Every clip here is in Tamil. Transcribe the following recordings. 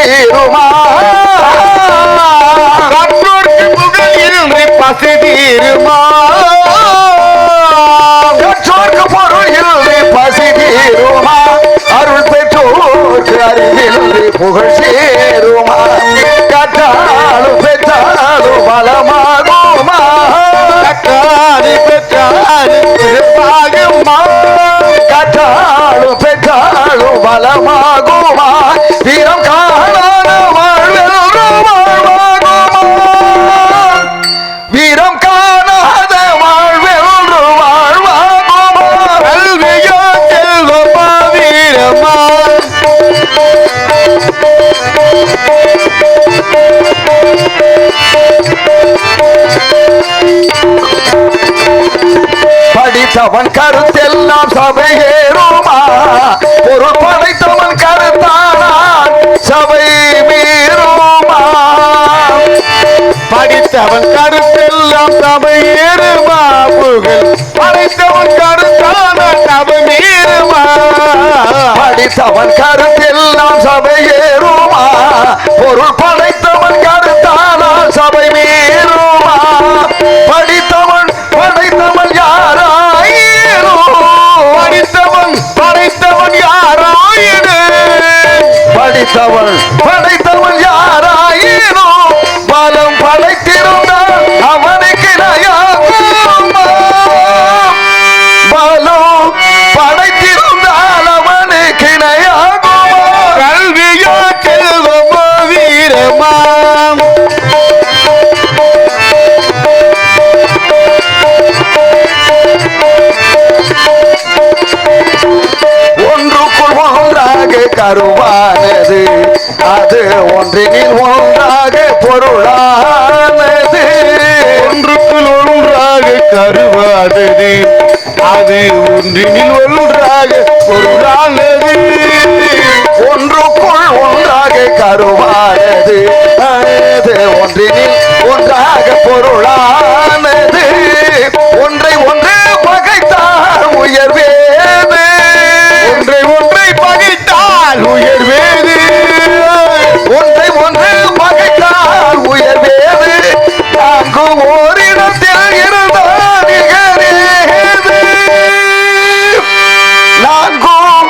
தீருமா கற்றோர்க்கு புகழின்றி பசி தீருமா கற்றோர்க்கு பொருள் இன்றி பசி தீருமா அருள் பெற்றோர்க்கு அறிவின்றி புகழ் சேருமா கற்றாலும் பெற்றாலும் பலமாகுமா கற்றாடி பெற்றாலும் சிறப்பாகுமா கற்றாலும் பெற்றாலும் பலமாகுமா வீரம் காணாத வாழ்வென்று வாழ்வாகுமா வீரம் காணாத வாழ்வென்று வாழ்வாகுமா கல்வியோ செல்வமா வீரமா படித்தவன் கருத்தெல்லாம் சபையேறுமா பொருள் படைத்தவன் கருத்தானான் சபை மீறுமா படித்தவன் கருத்தெல்லாம் சபையேறுமா புகழ் படைத்தவன் கருத்தானான் சபை மீறுமா படித்தவன் கருத்தெல்லாம் சபையேறுமா பொருள் படைத்தவன் கருத்தானான் சபை மீறுமா படித்தவன் யாராயினும் படைத்தவன் யாராயினு படைத்தவன் யாராயினும் பலம் படைத்திருந்தால் அவனுக்கு நயாகுமா பலம் படைத்திருந்தால் அவனுக்கு நயாகுமா கல்வியோ செல்வமோ வீரமா கருவானது அது ஒன்றினில் ஒன்றாக பொருளானது ஒன்றுக்குள் ஒன்றாக கருவானது அது ஒன்றினில் ஒன்றாக பொருளானது ஒன்றுக்குள் ஒன்றாக கருவானது அது ஒன்றினில் ஒன்றாக பொருளானது ஒன்றை ஒன்று பகைத்தால் உயர்வேது ஒன்றை ஒன்றை பகைத்தால் உயர்வேது ஒன்றை ஒன்று பகைத்தால் உயர்வேது அங்கு ஓரிடத்தில் இருந்தால் நிகரேது நான்கும்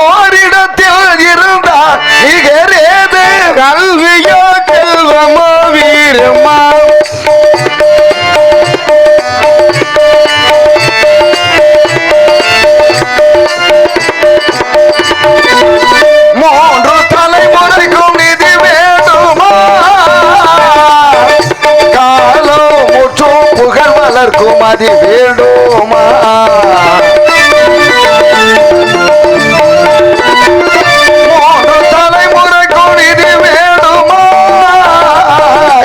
ஓரிடத்தில் இருந்தால் நிகரேது கல்வியோ செல்வமோ வீரமா மதி வேண்டுமா மூன்று தலைமுறைக்கும் இது வேண்டுமா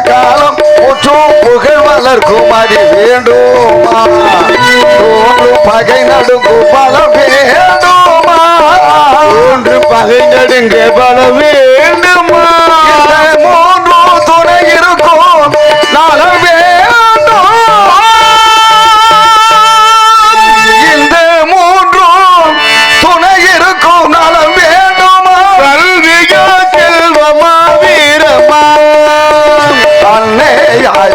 காலம் முற்றும் புகழ் வளர்க்கும் மதி வேண்டுமா தோன்று பகை நடுங்கு பலம் வேண்டுமா தோன்று பகை நடுங்க பலம் வேண்டுமா மூன்று துணை இருக்கும் நலம்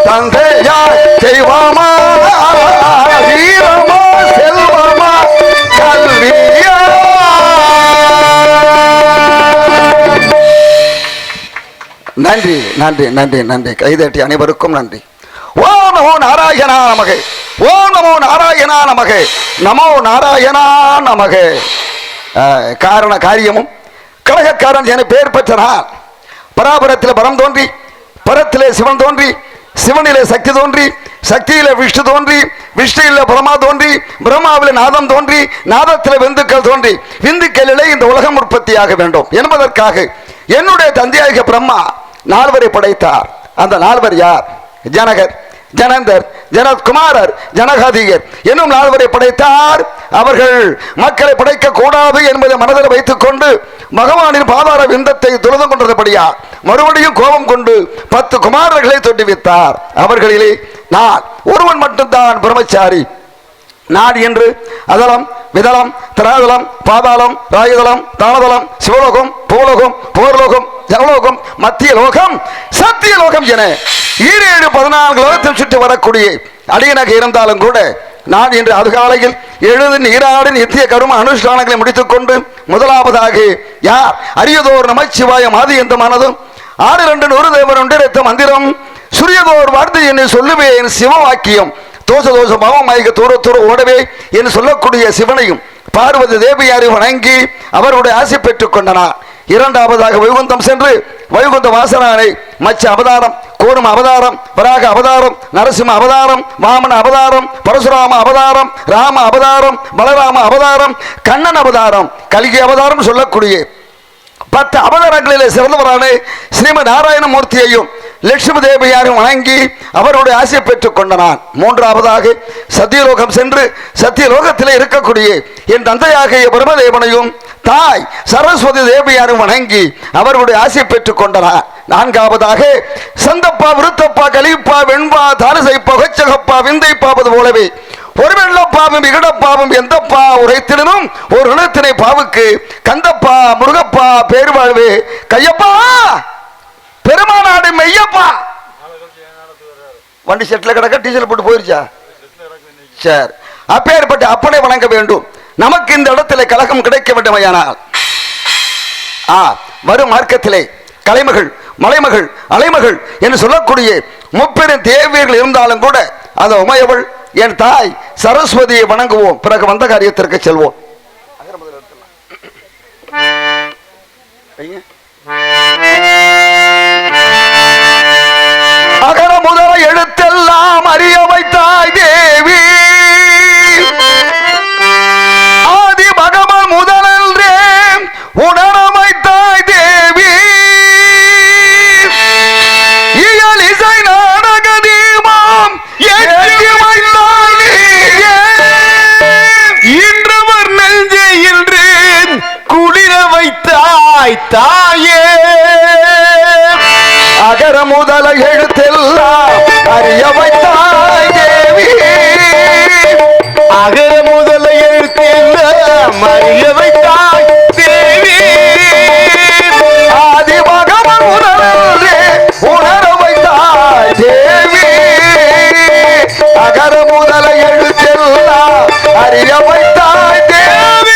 தந்தையாய் செய்வாமா வீரமா செல்வமா கல்வியா நன்றி நன்றி நன்றி நன்றி கைதட்டி அனைவருக்கும் நன்றி ஓம் நமோ நாராயணா நமகே ஓம் நமோ நாராயணா நமகே நமோ நாராயணா நமகே காரண காரியமும் கழகக்காரன் என பெயர் பெற்ற நான் பராபரத்தில் பரம் தோன்றி பரத்திலே சிவன் தோன்றி சிவனிலே சக்தி தோன்றி சக்தியில விஷ்ணு தோன்றி விஷ்ணுவில பிரமா தோன்றி பிரம்மாவில நாதம் தோன்றி நாதத்தில் விந்துக்கள் தோன்றி விந்துக்களிலே இந்த உலகம் உற்பத்தியாக வேண்டும் என்பதற்காக என்னுடைய தந்தையாக பிரம்மா நால்வரை படைத்தார். அந்த நால்வர் யார்? ஜனகர், ஜனந்தர், ஜனகுமாரர், ஜனகாதிகர் என்னும் நால்வரை படைத்தார். அவர்கள் மக்களை படைக்க கூடாது என்பதை மனதில் வைத்துக் கொண்டு பகவானின் பாதார விந்தத்தை துரதம் கொண்டபடியா மறுபடியும் கோபம் கொண்டு 10 குமாரர்களை தொட்டுவித்தார். அவர்களிலே நான் ஒருவன் மட்டும்தான் பிரம்மச்சாரி. நாடு என்று அதெல்லாம் விதளம், திராதளம், பாதாளம், ராயுதளம், தானதளம், சிவலோகம், பூலோகம், போர்லோகம், ஜனலோகம், மத்திய லோகம், சத்திய லோகம் என 14 லோகத்தில் சுற்றி வரக்கூடிய அடியனாக இருந்தாலும் கூட நான் இன்று அதிகாலையில் எழுது நீராடு நித்திய கரும அனுஷ்டானங்களை முடித்துக் கொண்டு முதலாவதாக யார் அரியதோர் நமச்சிவாயம் ஆதி எந்த மனதும் 6 நூறு தேவர் ஒன்றிருத்த மந்திரம் சுரியதோர் வார்த்தை என்று சொல்லுவேன் சிவவாக்கியம் தோச தோச பாவமாய்க தூர தூர ஓடவே என்று சொல்லக்கூடிய சிவனையும் பார்வதி தேவியாரை வணங்கி அவருடைய ஆசை பெற்றுக் கொண்டனார். இரண்டாவதாக வைகுந்தம் சென்று வைகுந்த வாசனானை மச்ச அவதாரம், கூர்ம அவதாரம், வராக அவதாரம், நரசிம்ம அவதாரம், வாமன அவதாரம், பரசுராம அவதாரம், ராம அவதாரம், பலராம அவதாரம், கண்ணன் அவதாரம், கல்கி அவதாரம் சொல்லக்கூடிய 10 அவதாரங்களிலே சிறந்தவரான ஸ்ரீமத் நாராயணமூர்த்தியையும் லட்சுமி தேவியாரும் வணங்கி அவருடைய ஆசையை பெற்றுக் கொண்டனான். மூன்றாவதாக சத்தியலோகம் சென்று சத்தியலோகத்திலே இருக்கக்கூடிய என் தந்தையாகிய பிரம்மதேவனையும் தாய் சரஸ்வதி தேவியாரும் வணங்கி அவருடைய ஆசையை பெற்றுக் கொண்டனார். நான்காவதாக சந்தப்பா, விருத்தப்பா, கலிப்பா, வெண்பா, தாரசைப்பா, கொச்சகப்பா, விந்தைப்பாவது போலவே ஒரு வெள்ளப்பாவும் விகடப்பாவும் எந்தப்பா உரைத்திடனும் ஒரு இனத்தினை பாவுக்கு கந்தப்பா முருகப்பா பேர் வாழ்வே கையப்பா பெருமானாடு மெய்யப்பா. வண்டி செட்டில் கிடக்க டீசல் போட்டு போயிருச்சா? சரி, அப்பேற்பட்ட அப்பனை வணங்க வேண்டும். நமக்கு இந்த இடத்துல கலகம் கிடைக்க வேண்டுமையானால் வரும் மார்க்கத்திலே கலைமகள், மலைமகள், அலைமகள் என்று சொல்லக்கூடிய 30 தேவியர்கள் இருந்தாலும் கூட அந்த உமையவள் என் தாய் சரஸ்வதியை வணங்குவோம். பிறகு வந்த காரியத்திற்கு செல்வோம். அகர முதல எழுத்தெல்லாம் அறிய வைத்தாய் தேவி ஆதி பகவன் முதலன்றே உணர வைத்தாய் தேவி இயல் இசை நாடக தீபம் ஏற்றி வைத்தாய் இன்றவர் நெஞ்சை இன்று குளிர வைத்தாய் தாயே. அகர முதல எழுத்தெல்லாம் அறிய வைத்தாய் தேவி அகர முதல எழுத்தெல்லாம் அறிய வைத்தாய் தேவி ஆதி பகவன் உணர்வே உணர வைத்தாய் தேவி அகர முதல எழுத்தெல்லாம் அறிய வைத்தாய் தேவி.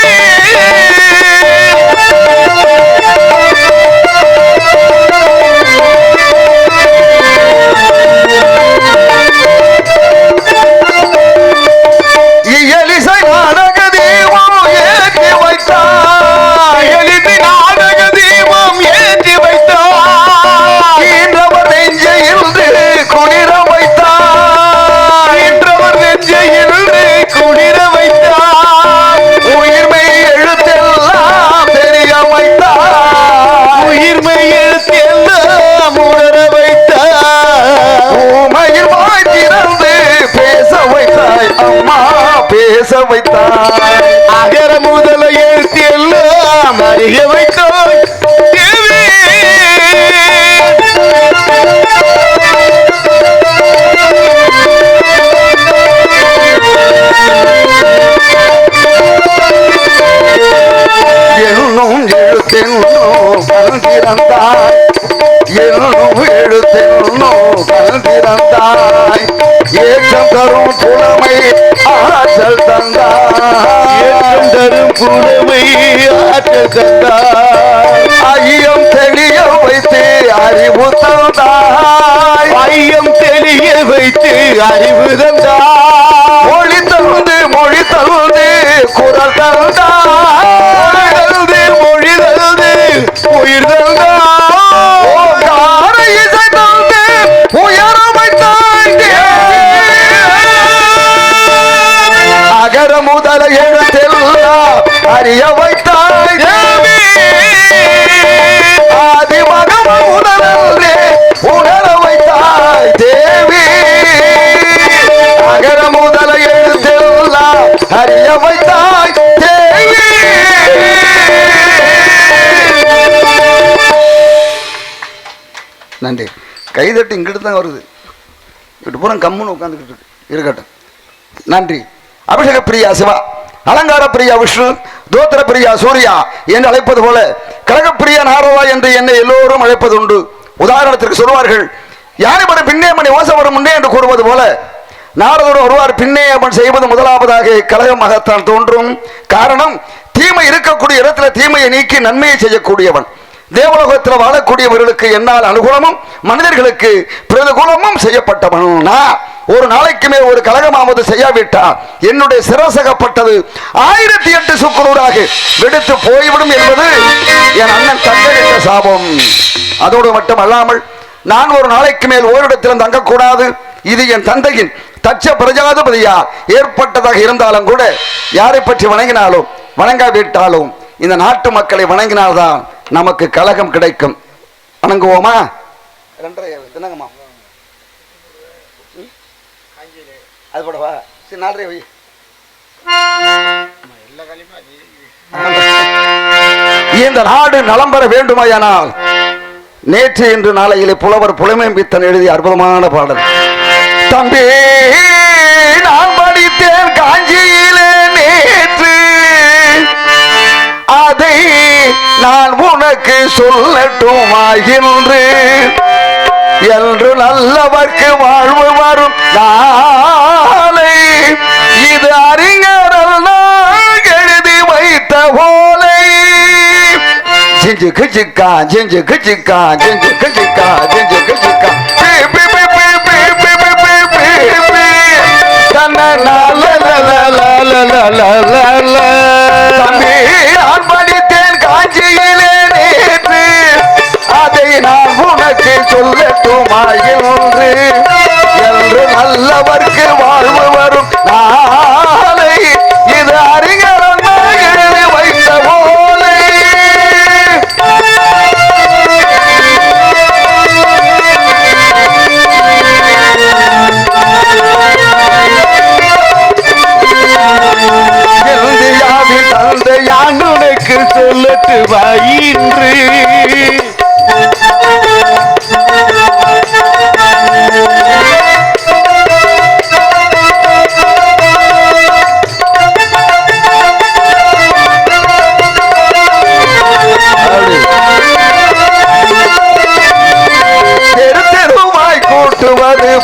பேச வைத்தாய் அகர முதல எழுத்தி எல்லாம் அறிய வைத்தாய் தேவி. என்னும் எழுத்தென்னோ கலந்திருந்தாய் என்னும் எழுத்தென்னோ கலந்திருந்தாய் ஏற்றம் தரும் புலமை ஆற்றல் தந்தாய் ஏற்றம் தரும் புலமை ஆற்றல் தந்தாய் ஐயம் தெளிய வைத்து அறிவு தந்தாய் ஐயம் தெளிய வைத்து அறிவு தந்தாய் மொழி தந்து குரல் தந்தாய் மொழி தந்து உயிர் தந்தாய் இசை தந்து உயர வைத்தாய் அகர முதல எழுத்தெல்லாம் அறிய வைத்தாய் தேவி ஆதி பகவன் முதலே உணர வைத்தாய் தேவி அகர முதல எழுத்தெல்லாம் அறிய வைத்தாய் தேவி. நன்றி. கைதட்டு இங்கிட்டு தான் வருது, இங்கிட்டு பூரா கம்முன்னு உட்காந்துக்கிட்டு இருக்கட்டும். நன்றி. அபிஷேக பிரியா சிவா அலங்கார பிரியா விஷ்ணு, தோத்திர பிரியா சூர்யா என்று அழைப்பது போல கழகப்பிரியா நாரதா என்று என்னை எல்லோரும் அழைப்பது உண்டு. உதாரணத்திற்கு சொல்வார்கள், யானைபடி பின்னே மணி ஓசவரும் முன்னே என்று கூறுவது போல நாரதோடு வருவார். பின்னே அவன் செய்வது முதலாவதாக கழகமாகத்தான் தோன்றும். காரணம், தீமை இருக்கக்கூடிய இடத்துல தீமையை நீக்கி நன்மையை செய்யக்கூடியவன். தேவலோகத்தில் வாழக்கூடியவர்களுக்கு என்னால் அனுகூலமும் மனிதர்களுக்கு பிரதிகூலமும் செய்யப்பட்டவன். ஒரு நாளைக்கு மேல் ஒரு கழகமாவது செய்யாவிட்டால் என்னுடைய சிரசகப்பட்டது 1008 சுக்குநூறாக வெடித்து போய்விடும் என்பது என் அண்ணன் தந்தையிட்ட சாபம். அதோடு மட்டும் அல்லாமல் நான் ஒரு நாளைக்கு மேல் ஓரிடத்திலும் தங்கக்கூடாது. இது என் தந்தையின் தட்ச பிரஜாதிபதியால் ஏற்பட்டதாக இருந்தாலும் கூட யாரை பற்றி வணங்கினாலும் வணங்காவிட்டாலும் இந்த நாட்டு மக்களை வணங்கினால்தான் நமக்கு கலகம் கிடைக்கும். வணங்குவோமா? அது போடவா? சரி, 4 வை. இந்த நாடு நலம் பெற வேண்டுமாயானால் நேற்று இன்று நாளையிலே புலவர் புலமைப்பித்தன் எழுதிய அற்புதமான பாடல். தம்பி, நான் படித்தேன் காஞ்சியிலே நேற்று, அதை நான் உனக்கு சொல்லட்டுமாகின்று. என்று நல்லவர்க்கு வாழ்வு வரும் நாளை இது அறிஞர்கள் எழுதி வைத்த போலை. ஜிஞ்சு கிச்சிக்கா ஜிஞ்சு கிச்சிக்கா ஜிஞ்சு கிச்சிக்கா ஜிஞ்சு கிச்சிக்கா நான் படித்தேன் காஞ்சியிலே நேற்று, அதை நான் உனக்கு சொல்லட்டுமாயின்று. என்று நல்லவர்க்கு வாழ்வு வரும் நாளை இது அறிஞர் எழுதி வைத்த போலை. இந்தியாவின் தந்தையான் உனக்கு சொல்லட்டு வாயின்று.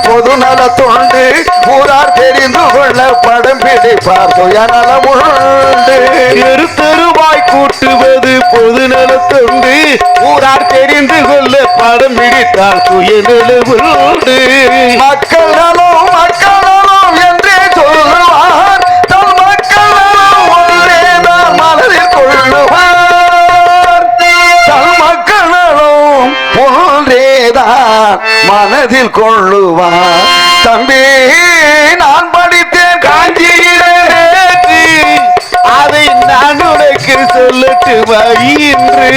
பொது நல தொண்டு ஊரார் தெரிந்து கொள்ள படம் பிடிப்பார் சுயநலம் உண்டு. தெருவாய் கூட்டுவது பொது நல தொண்டு ஊரார் தெரிந்து கொள்ள படம் பிடித்தார் சுயநலம் உண்டு. மக்கள் நலம் மக்கள் நலம் என்றே சொல்லுவார், தம் மக்கள் நலம் ஒன்றேதான் மனதில் கொள்ளுவார். தம் மக்கள் நலம் ஒன்றேதான் மனதில் கொள்ளுவார். தம்பி, நான் படித்தேன் காஞ்சியிலே, அதை நான் உனக்கு சொல்லட்டு வாயின்று.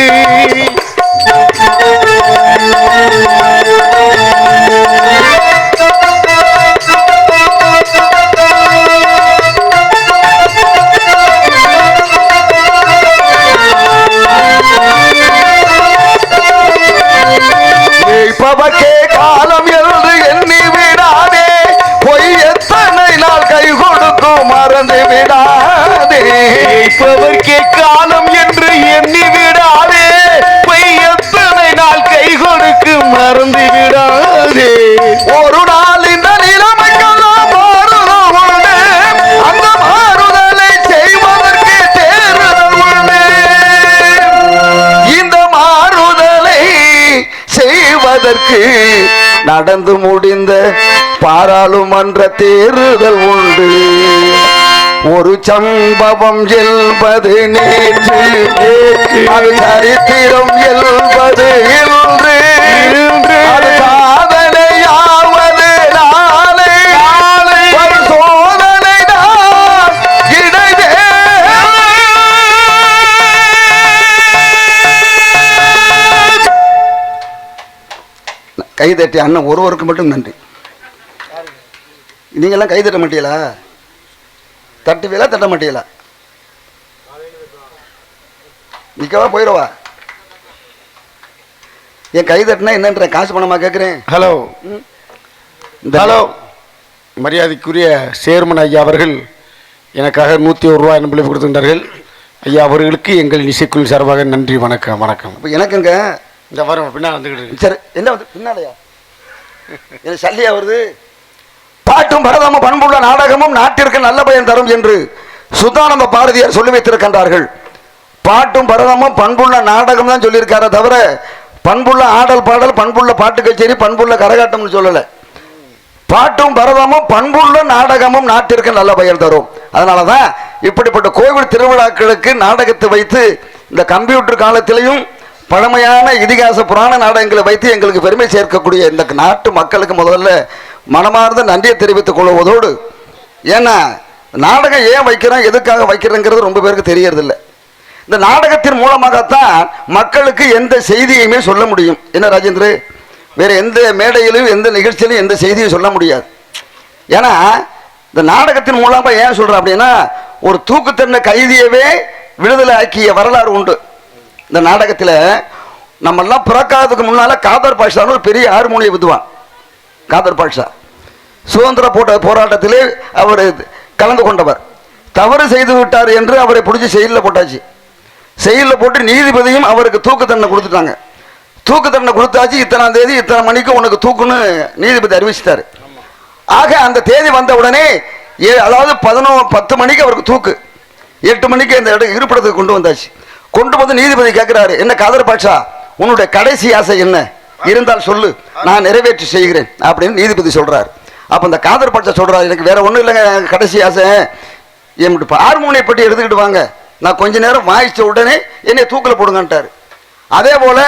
இப்பவக்கே காலம் என்று எண்ணி விடாதே, பொய் எத்தனை நாள் கை கொடுக்கும் மறந்து விடாதே. இப்பவக்கே காலம் என்று எண்ணி விடாதே, பொய் எத்தனை நாள் கை கொடுக்கும் மறந்து விடாதே. ஒரு நாள் இந்த நிலைமைக்கெல்லாம் மாறுதல் உண்டு, அந்த மாறுதலை செய்வதற்கு தேர்தல் உண்டு. இந்த மாறுதலை செய்வதற்கு நடந்து முடிந்த பாராளுமன்ற தேர்தல் உண்டு. ஒரு சம்பவம் என்பது நேற்று, அது சரித்திரம் என்பது இன்று, அது சாதனையாவது நாளை, ஒரு சோதனை தான் இடைவே. கைதட்டி அண்ணன் ஒருவருக்கு மட்டும் நன்றி. நீங்கெல்லாம் கைதட்ட மாட்டீங்களா? தட்டுவீங்களா தட்ட மாட்டீங்களா? நிற்கவா போயிடுவா? என் கைதட்டினா என்னன்ற காசு பணமா கேட்குறேன். ஹலோ ஹலோ, மரியாதைக்குரிய சேர்மன் ஐயா அவர்கள் எனக்காக 101 ரூபாய் நம்பளை கொடுத்துட்டார்கள். ஐயா அவர்களுக்கு எங்கள் இசைக்குழு சார்பாக நன்றி. வணக்கம். வணக்கம். எனக்குங்க இந்த வரும் பின்னா வந்துக்கிட்டு சரி என்ன வந்து பின்னாலையா எனக்கு சல்லியா வருது. பாட்டும் பரதமும் பண்புள்ள நாடகமும் நாட்டிற்கு நல்ல பயன் தரும் என்று சுத்தானந்த பாரதியார் சொல்லி வைத்திருக்கின்றார்கள். பாட்டும் பரதமும் பண்புள்ள நாடகம் தான் சொல்லியிருக்கார தவிர பண்புள்ள ஆடல் பாடல், பண்புள்ள பாட்டு கச்சேரி, பண்புள்ள கரகாட்டம்னு சொல்லலை. பாட்டும் பரதமும் பண்புள்ள நாடகமும் நாட்டிற்கு நல்ல பயன் தரும். அதனாலதான் இப்படிப்பட்ட கோவில் திருவிழாக்களுக்கு நாடகத்தை வைத்து இந்த கம்ப்யூட்டர் காலத்திலையும் பழமையான இதிகாச புராண நாடகங்களை வைத்து எங்களுக்கு பெருமை சேர்க்கக்கூடிய இந்த நாட்டு மக்களுக்கு முதல்ல மனமார்ந்த நன்றியை தெரிவித்துக் கொள்வதோடு, ஏன்னா நாடகம் ஏன் வைக்கிறோம் எதுக்காக வைக்கிறோங்கிறது ரொம்ப பேருக்கு தெரியறதில்லை. இந்த நாடகத்தின் மூலமாகத்தான் மக்களுக்கு எந்த செய்தியுமே சொல்ல முடியும். என்ன ராஜேந்திர, வேற எந்த மேடையிலும் எந்த நிகழ்ச்சியிலும் எந்த செய்தியும் சொல்ல முடியாது. ஏன்னா இந்த நாடகத்தின் மூலமாக ஏன் சொல்றேன் அப்படின்னா, ஒரு தூக்குத்தண்டனை கைதியவே விடுதலை ஆக்கிய வரலாறு உண்டு. இந்த நாடகத்தில் நம்ம எல்லாம் பிறக்காததுக்கு முன்னால காதர் பாஷான்னு ஒரு பெரிய ஹார்மோனிய வித்வான். காதர் பாஷா சுதந்திர போராட்டத்திலே அவர் கலந்து கொண்டவர். தவறு செய்து விட்டார் என்று அவரை பிடிச்சி செயலில் போட்டாச்சு. செயலில் போட்டு நீதிபதியும் அவருக்கு தூக்கு தண்டனை கொடுத்துட்டாங்க. தூக்கு தண்டனை கொடுத்தாச்சு, இத்தனாம் தேதி இத்தனை மணிக்கு உனக்கு தூக்குன்னு நீதிபதி அறிவிச்சிட்டாரு. ஆக அந்த தேதி வந்த உடனே அதாவது 10 மணிக்கு அவருக்கு தூக்கு, 8 மணிக்கு இந்த இடம் இருப்பிடத்துக்கு கொண்டு வந்தாச்சு. கொண்டு வந்து நீதிபதி கேட்கிறாரு, என்ன காதர் பாட்சா உன்னுடைய கடைசி ஆசை என்ன இருந்தால் சொல்லு, நான் நிறைவேற்றி செய்கிறேன் அப்படின்னு நீதிபதி சொல்றாரு. அப்ப இந்த காதர் பாட்சா சொல்றாரு, எனக்கு வேற ஒண்ணும் இல்லைங்க, கடைசி ஆசை என் ஹார்மோனிய பெட்டி எடுத்துக்கிட்டு வாங்க, நான் கொஞ்ச நேரம் வாசிச்ச உடனே என்னை தூக்கில் போடுங்கன்ட்டாரு. அதே போல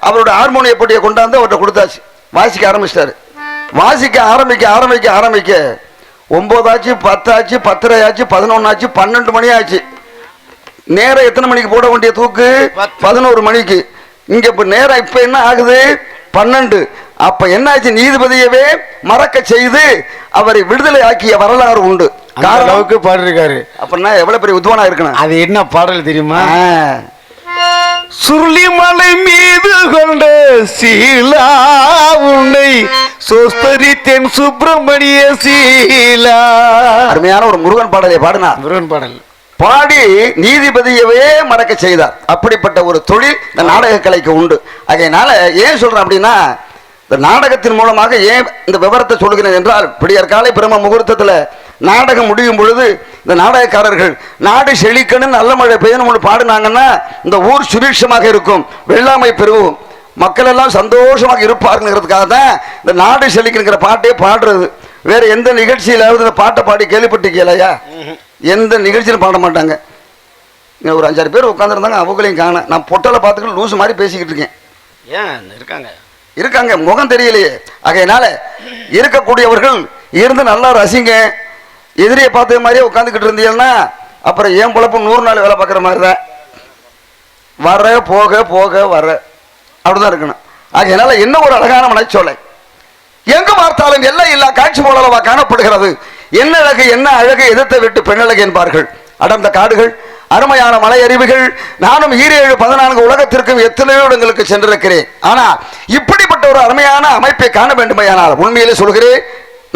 அவருடைய ஹார்மோனிய பெட்டியை கொண்டாந்து அவர்கிட்ட கொடுத்தாச்சு. வாசிக்க ஆரம்பிச்சிட்டாரு. வாசிக்க ஆரம்பிக்க 9 ஆச்சு, 10 ஆச்சு, 10:30 ஆச்சு, 11 ஆச்சு, 12 மணி ஆச்சு. நேரம் எத்தனை மணிக்கு போட வேண்டிய தூக்கு? 11 மணிக்கு. இங்க இப்ப நேரம் இப்ப என்ன ஆகுது? 12. அப்ப என்ன ஆச்சு? நீதிபதியவே மறக்க செய்து அவரை விடுதலை ஆக்கிய வரலாறு உண்டு. அளவுக்கு பாடிருக்காரு. அப்படின்னா எவ்வளவு பெரிய உத்வானா இருக்கணும். அது என்ன பாடல் தெரியுமா? சுருளிமலை மீது கொண்ட சீலா உன்னை சோஸ்தரித்தேன் சுப்பிரமணிய சீலா. அருமையான ஒரு முருகன் பாடலை பாடினா. முருகன் பாடல் பாடி நீதிபதியவே மறக்க செய்தார். அப்படிப்பட்ட ஒரு தொழில் இந்த நாடக கலைக்கு உண்டு. அதனால ஏன் சொல்றேன் அப்படின்னா, இந்த நாடகத்தின் மூலமாக ஏன் இந்த விவரத்தை சொல்கிறேன் என்றால், விடியற்காலை பிரம்ம முகூர்த்தத்தில் நாடகம் முடியும் பொழுது இந்த நாடகக்காரர்கள் நாடு செழிக்கணும் நல்ல மழை பெய்யணும் பாடினாங்கன்னா இந்த ஊர் சுரீட்சமாக இருக்கும், வெள்ளாமை பெருகும், மக்கள் எல்லாம் சந்தோஷமாக இருப்பாருங்கிறதுக்காக தான் இந்த நாடு செழிக்கணுங்கிற பாட்டே பாடுறது. வேற எந்த நிகழ்ச்சியிலாவது இந்த பாட்டை பாடி கேள்விப்பட்டிருக்கலையா? எந்த நிகழ்ச்சியிலும் பாட மாட்டாங்க. ஒரு 5-6 பேர் உட்காந்துருந்தாங்க, அவங்களையும் காண. நான் பொட்டலை பார்த்துக்கிட்டு லூசு மாதிரி பேசிக்கிட்டு இருக்கேன். ஏன் இருக்காங்க முகம் தெரியலையே. ஆகையினால இருக்கக்கூடியவர்கள் இருந்து நல்லா ரசிங்க. எதிரியை பார்த்த மாதிரியே உட்காந்துக்கிட்டு இருந்தீங்கன்னா அப்புறம் ஏன் பொழப்பு 100 நாள் வேலை பார்க்குற மாதிரி தான். வர போக போக வர அப்படிதான் இருக்கணும். ஆகையினால என்ன ஒரு அழகான மனச்சோலை, எங்கு பார்த்தாலும் எல்லாம் இல்லா காட்சி போலவா காணப்படுகிறது. என்ன அழகு என்ன அழகு, எதிர்த்தை விட்டு பெண்ணழகு என்பார்கள். அடர்ந்த காடுகள், அருமையான மலை அருவிகள். நானும் 7-14 உலகத்திற்கும் எத்தனையோ இடங்களுக்கு சென்றிருக்கிறேன். ஆனால் இப்படிப்பட்ட ஒரு அருமையான அமைப்பை காண வேண்டுமையானால் உண்மையிலே சொல்கிறேன்,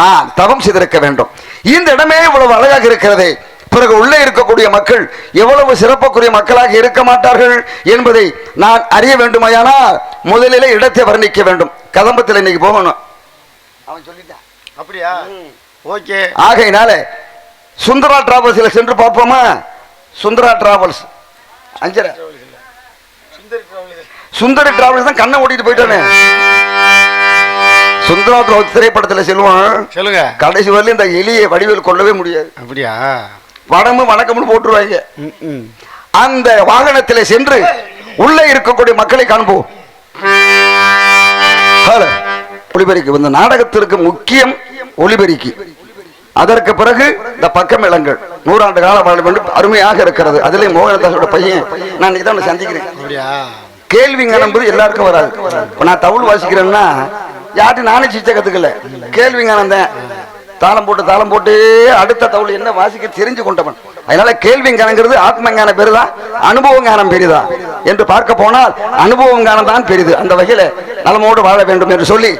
நான் தவம் செய்திருக்க வேண்டும். இந்த இடமே இவ்வளவு அழகாக இருக்கிறது. பிறகு உள்ளே இருக்கக்கூடிய மக்கள் எவ்வளவு சிறப்புக்குரிய மக்களாக இருக்க மாட்டார்கள் என்பதை நான் அறிய வேண்டுமையானால் முதலிலே இடத்தை வர்ணிக்க வேண்டும். கதம்பத்தில் இன்னைக்கு போகணும். அவன் சொல்லிட்டான். அப்படியா? ஓகே. ஆகையினால சுந்தரா டிராவல்ஸில் சென்று பார்ப்போமா? சுந்தரா டிராவல்ஸ் 5 சுந்தரி டிராவல்ஸ் தான் கண்ணை ஓட்டிட்டு போயிட்டானே. சுந்தரா டிராவல்ஸ் திரைப்படத்தில் செல்வான். சொல்லுங்க. கடைசி வரலையும் இந்த எலியை வடிவேல் கொள்ளவே முடியாது. அப்படியா? படமும் வணக்கம்னு போட்டுருவாங்க. அந்த வாகனத்தில் சென்று உள்ளே இருக்கக்கூடிய மக்களை காண்போம். ஒளிபெருக்கி இந்த நாடகத்திற்கு முக்கியம் ஒளிபெருக்கி. அதற்கு பிறகு இந்த பக்கம் இளங்கள் 100 ஆண்டு காலம் வாழ வேண்டும். அருமையாக இருக்கிறது. அதிலே மோகனதாசோட பையன் நான் இதான் சந்திக்கிறேன். கேள்விங்க நம்பது எல்லாருக்கும் வராது. நான் தவுள் வாசிக்கிறேன்னா யார்ட்டும் நானே சிச்சை கத்துக்கல. கேள்விங்கானந்தேன் தாளம் போட்டு அடுத்த தவுள் என்ன வாசிக்க தெரிஞ்சு கொண்டவன். அதனால கேள்விங்கானங்கிறது ஆத்மங்கான பெரிதான், அனுபவங்கானம் பெரிதா என்று பார்க்க போனால் அனுபவங்கானம் தான் பெரிது. அந்த வகையில நலமோடு வாழ வேண்டும் என்று சொல்லி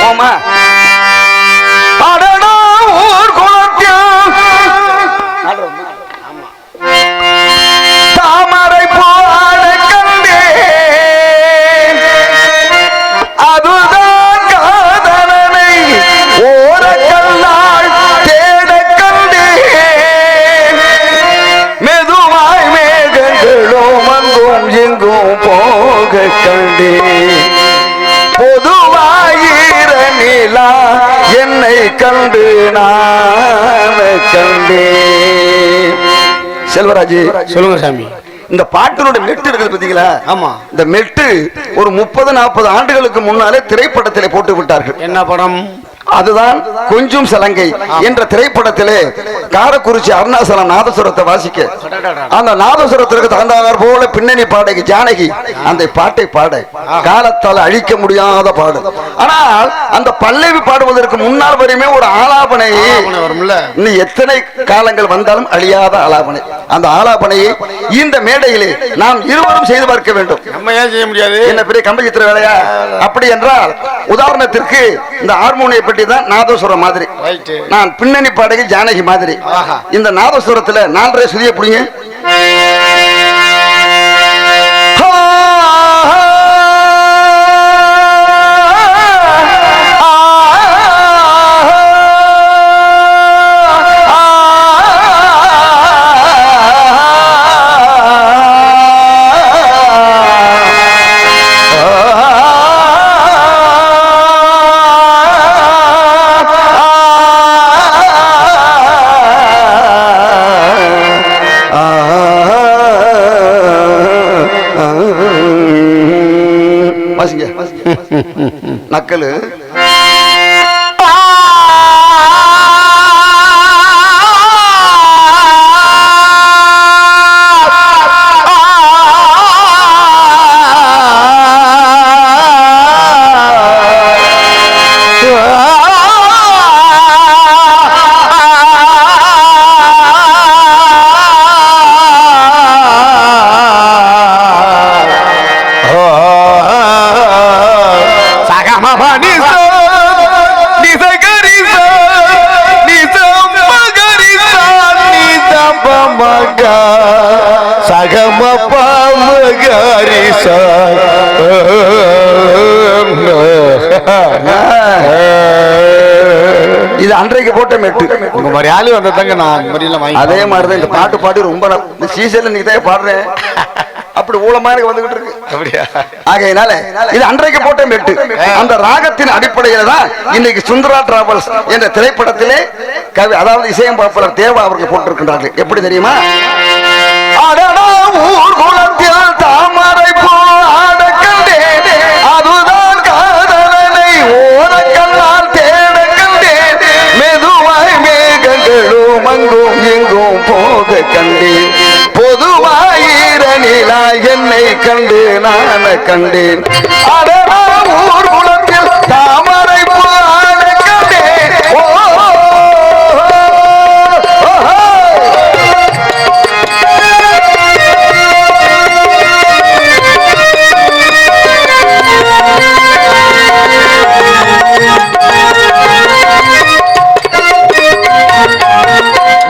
போமா. கண்டேன் பொதுவாயிர நிலா என்னை கண்டு நான் கண்டேன். செல்வராஜ் சொல்லுங்க சாமி. இந்த பாட்டினுடைய மெட்டு இருக்குது பாத்தீங்களா? ஆமா. இந்த மெட்டு ஒரு 30-40 ஆண்டுகளுக்கு முன்னாலே திரைப்படத்திலே போட்டு விட்டார்கள். என்ன படம்? அதுதான் கொஞ்சம் சலங்கை என்ற திரைப்படத்திலே காரக்குறிச்சி அருணாசலம் நாதசுரத்தை வாசிக்க அந்த நாதசுரத்திற்கு தகுந்தார் போல பின்னணி பாடகி ஜானகி அந்த பாட்டை பாட காலத்தால் அழிக்க முடியாத பாடு. ஆனால் அந்த பல்லவி பாடுவதற்கு முன்னால் வரையுமே ஒரு ஆலாபனை இன்னும் எத்தனை காலங்கள் வந்தாலும் அழியாத ஆலாபனை. அந்த ஆலாபனையை இந்த மேடையிலே நாம் இருவரும் செய்து பார்க்க வேண்டும். நம்ம ஏன் செய்ய முடியாது? என்ன பெரிய கம்பச்சித்திர வேலையா? அப்படி என்றால் உதாரணத்திற்கு இந்த ஹார்மோனியை பற்றி தான் நாதஸ்வரம் மாதிரி, நான் பின்னணி பாடகி ஜானகி மாதிரி. இந்த நாதஸ்வரத்துல 4.5 சுதியை புடிங்க. நக்கலு இது அன்றைக்கு போட்ட மெட்டு. உங்க மாதிரி ஆளு வந்ததாங்க நான் அதே மாதிரிதான் இந்த பாட்டு பாடி ரொம்ப சீசன்ல நீங்க தான் பாடுறேன். அப்படி ஊழமா எனக்கு வந்துகிட்டு இருக்கு. அப்படியா? ஆகையினால இது அன்றைக்கு போட்ட மெட்டு. அந்த ராகத்தின் அடிப்படையில தான் இன்னைக்கு சுந்தரா டிராவல்ஸ் என்ற திரைப்படத்திலே கவி அதாவது இசையமைப்பாளர் தேவா அவர்கள் போட்டிருக்கின்றார்கள். எப்படி தெரியுமா? ஊர் குளத்தில் தாமரை போட கண்டேன், அதுதான் காதலனை ஓரக்கண்ணால் தேட கண்டேன், மெதுவாய் மேகங்களும் அங்கும் எங்கும் போக கண்டேன், பொதுவாயிர நிலா என்னை கண்டு நான் கண்டேன். ஊர் குளத்தில் தாமரை போட கண்டேன்.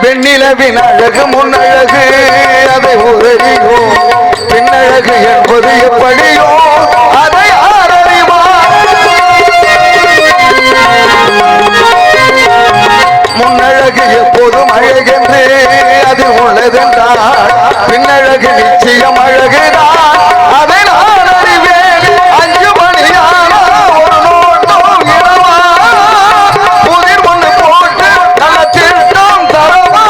வெண்ணிலவின் அழகு முன்னழகு அதை உதறியோ, பின்னழகு என்பது எப்படியோ அதை ஆரறிவார். முன்னழகு எப்போதும் அழகென்று அது உள்ளதென்றால் பின்னழகு நிச்சயம் அழகுதான் அதை நான் அறிவேன். 5 மணியானா ஒரு நோட்டம் இரவா, புதிர் ஒன்று போட்டு நல்ல திட்டம் தரவா,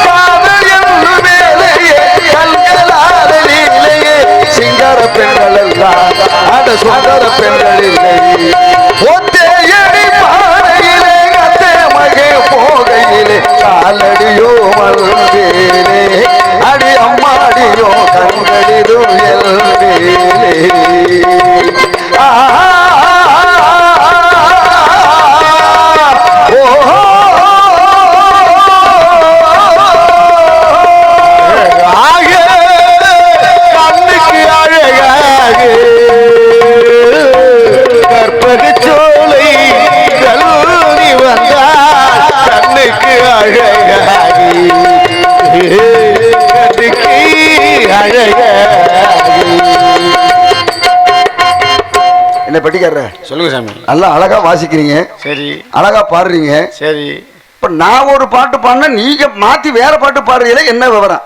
காதல் என்று வேலையே கல்களாதலிலேயே சிங்கார பெண்கள் எல்லாம் அந்த சுந்தர பெண்கள் இல்லை. ஒத்தையடி பாறையிலே அத்தை மகே போகையிலே காலடியோ மல்வேலே, அடி அம்மாடியோ கண்களிதோ எல்வேலே. கண்ணுக்கு அழகாக கற்பது சோலை கல்லூரி வந்தார், கண்ணுக்கு அழகாகி கண்ணுக்கு அழகாகி. என்ன பெட்டிக்காரர சொல்லுங்க சாமி. நல்லா அழகா வாசிக்கிறீங்க, சரி, அழகா பாடுறீங்க. சரி, இப்ப நான் ஒரு பாட்டு பாடினா நீங்க மாத்தி வேற பாட்டு பாடுறீங்களே, என்ன விவரம்?